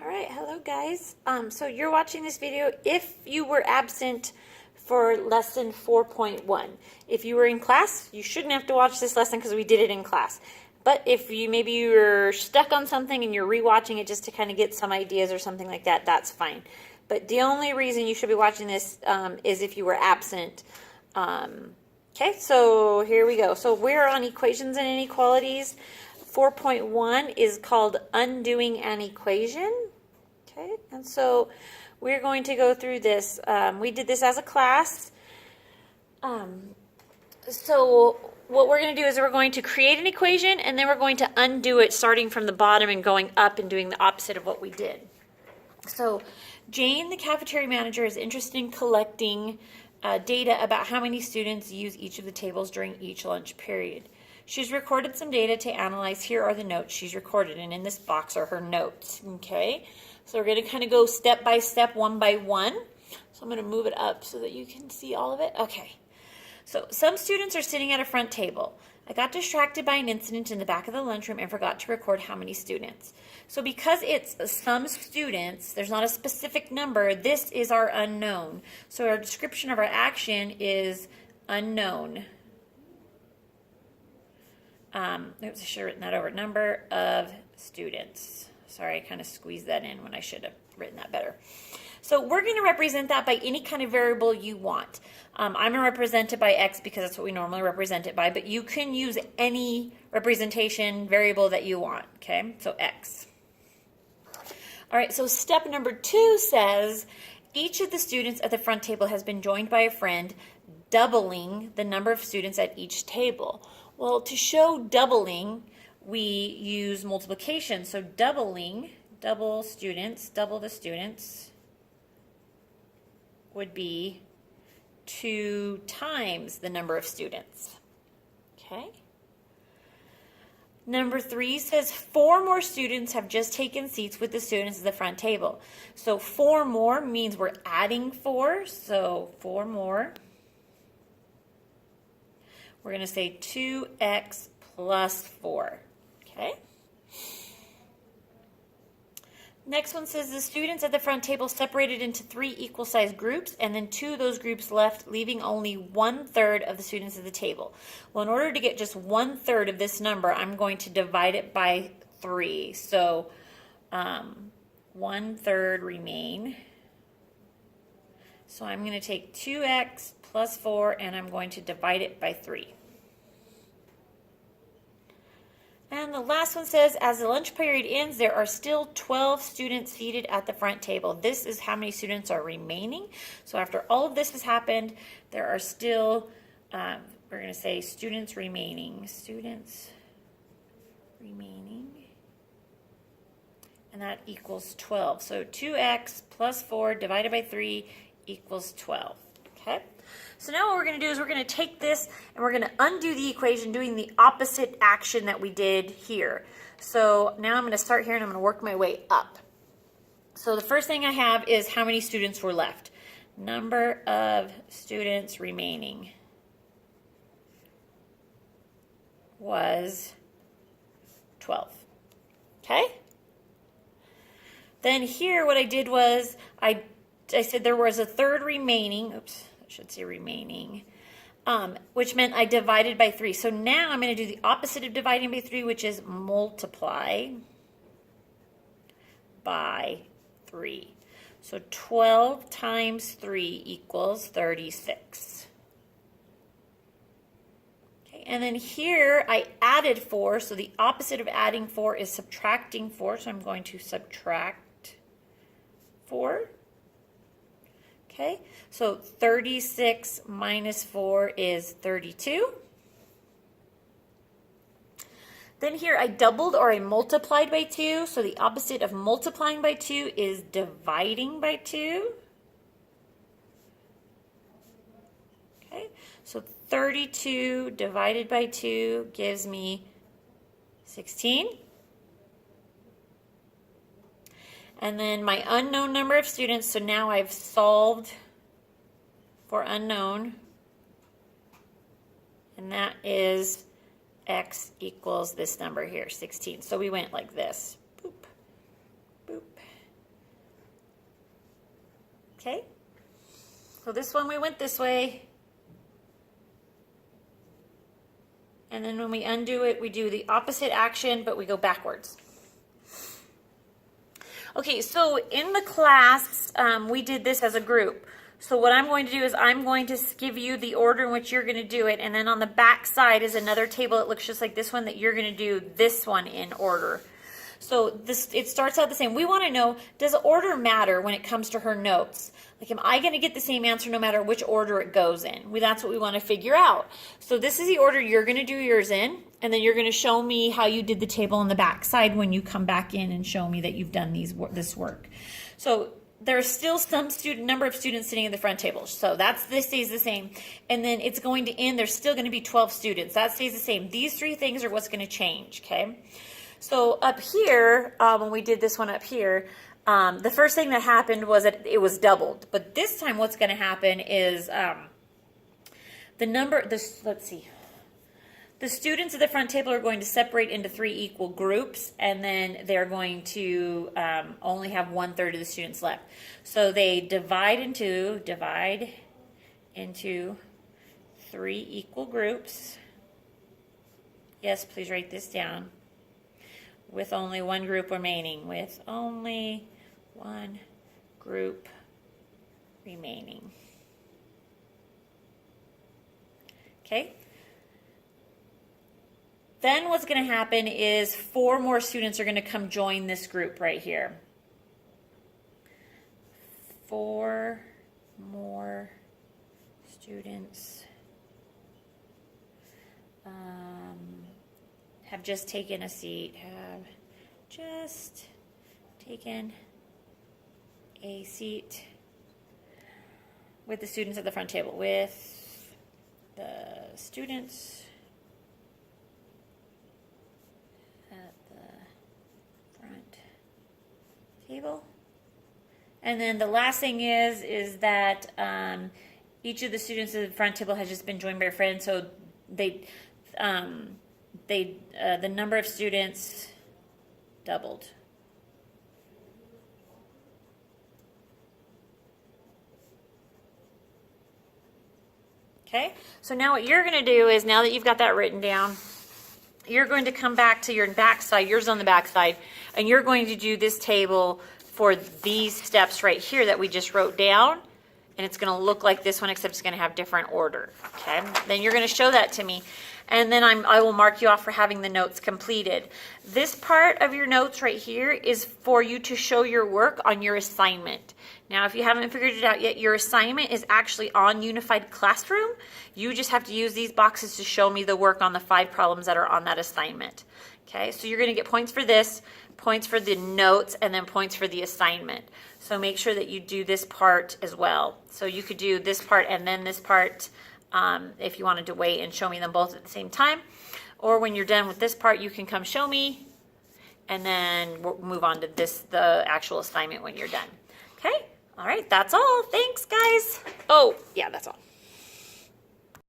All right, hello guys. So you're watching this video if you were absent for lesson 4.1. If you were in class, you shouldn't have to watch this lesson because we did it in class. But if maybe you're stuck on something and you're rewatching it just to kind of get some ideas or something like that, that's fine. But the only reason you should be watching this is if you were absent. Okay, so here we go. So we're on equations and inequalities. 4.1 is called undoing an equation. Okay, and so we're going to go through this. We did this as a class. So what we're going to do is we're going to create an equation and then we're going to undo it starting from the bottom and going up and doing the opposite of what we did. So Jane, the cafeteria manager, is interested in collecting data about how many students use each of the tables during each lunch period. She's recorded some data to analyze. Here are the notes she's recorded, and in this box are her notes. Okay, so we're going to kind of go step by step, one by one. So I'm going to move it up so that you can see all of it. Okay, so some students are sitting at a front table. I got distracted by an incident in the back of the lunchroom and forgot to record how many students. So because it's some students, there's not a specific number, this is our unknown. So our description of our action is unknown. Oops, I should have written that over. Number of students. Sorry, I kind of squeezed that in when I should have written that better. So we're going to represent that by any kind of variable you want. I'm going to represent it by x because that's what we normally represent it by, but you can use any representation variable that you want, okay? So x. All right, so step number 2 says each of the students at the front table has been joined by a friend, doubling the number of students at each table. Well, to show doubling, we use multiplication. So doubling, double the students, would be 2 times the number of students. Okay. Number 3 says 4 more students have just taken seats with the students at the front table. So 4 more means we're adding 4. So 4 more. We're going to say 2x plus 4. Okay. Next one says the students at the front table separated into 3 equal-sized groups, and then 2 of those groups left, leaving only 1/3 of the students at the table. Well, in order to get just 1/3 of this number, I'm going to divide it by 3. So 1/3 remain. So I'm going to take 2x plus 4, and I'm going to divide it by 3. And the last one says, as the lunch period ends, there are still 12 students seated at the front table. This is how many students are remaining. So after all of this has happened, there are still, we're going to say students remaining. Students remaining. And that equals 12. So 2x plus 4 divided by 3 equals 12. Okay? So now what we're going to do is we're going to take this and we're going to undo the equation doing the opposite action that we did here. So now I'm going to start here and I'm going to work my way up. So the first thing I have is how many students were left. Number of students remaining was 12. Okay? Then here what I did was I said there was a third remaining. Oops. Should say remaining, which meant I divided by 3. So now I'm going to do the opposite of dividing by 3, which is multiply by 3. So 12 times 3 equals 36. Okay, and then here I added 4, so the opposite of adding 4 is subtracting 4, so I'm going to subtract 4. Okay, so 36 minus 4 is 32. Then here I doubled or I multiplied by 2. So the opposite of multiplying by 2 is dividing by 2. Okay, so 32 divided by 2 gives me 16. And then my unknown number of students, so now I've solved for unknown, and that is x equals this number here, 16. So we went like this, boop, boop, Okay, so this one we went this way. And then when we undo it, we do the opposite action, but we go backwards. Okay, so in the class, we did this as a group. So what I'm going to do is I'm going to give you the order in which you're going to do it. And then on the back side is another table that looks just like this one that you're going to do this one in order. So it starts out the same. We want to know, does order matter when it comes to her notes? Like, am I going to get the same answer no matter which order it goes in? That's what we want to figure out. So this is the order you're going to do yours in, and then you're going to show me how you did the table on the back side when you come back in and show me that you've done this work. So there's still some number of students sitting in the front table. So this stays the same. And then it's going to end, there's still going to be 12 students. That stays the same. These three things are what's going to change, okay? So up here, when we did this one up here, the first thing that happened was that it was doubled. But this time what's going to happen is let's see. The students at the front table are going to separate into 3 equal groups, and then they're going to only have 1/3 of the students left. So they divide into 3 equal groups. Yes, please write this down. With only 1 group remaining. With only 1 group remaining. Okay? Then what's going to happen is 4 more students are going to come join this group right here. 4 more students have just taken a seat, with the students at the front table, with the students at the front table. And then the last thing is that each of the students at the front table has just been joined by a friend, so the number of students doubled. Okay, so now what you're going to do is, now that you've got that written down, you're going to come back to your back side, yours on the back side, and you're going to do this table for these steps right here that we just wrote down, and it's going to look like this one, except it's going to have different order. Okay, then you're going to show that to me, and then I will mark you off for having the notes completed. This part of your notes right here is for you to show your work on your assignment. Now, if you haven't figured it out yet, your assignment is actually on Unified Classroom. You just have to use these boxes to show me the work on the 5 problems that are on that assignment. Okay, so you're going to get points for this, points for the notes, and then points for the assignment. So make sure that you do this part as well. So you could do this part and then this part if you wanted to wait and show me them both at the same time. Or when you're done with this part, you can come show me, and then we'll move on to the actual assignment when you're done. Okay? All right, that's all. Thanks, guys. Oh, yeah, that's all.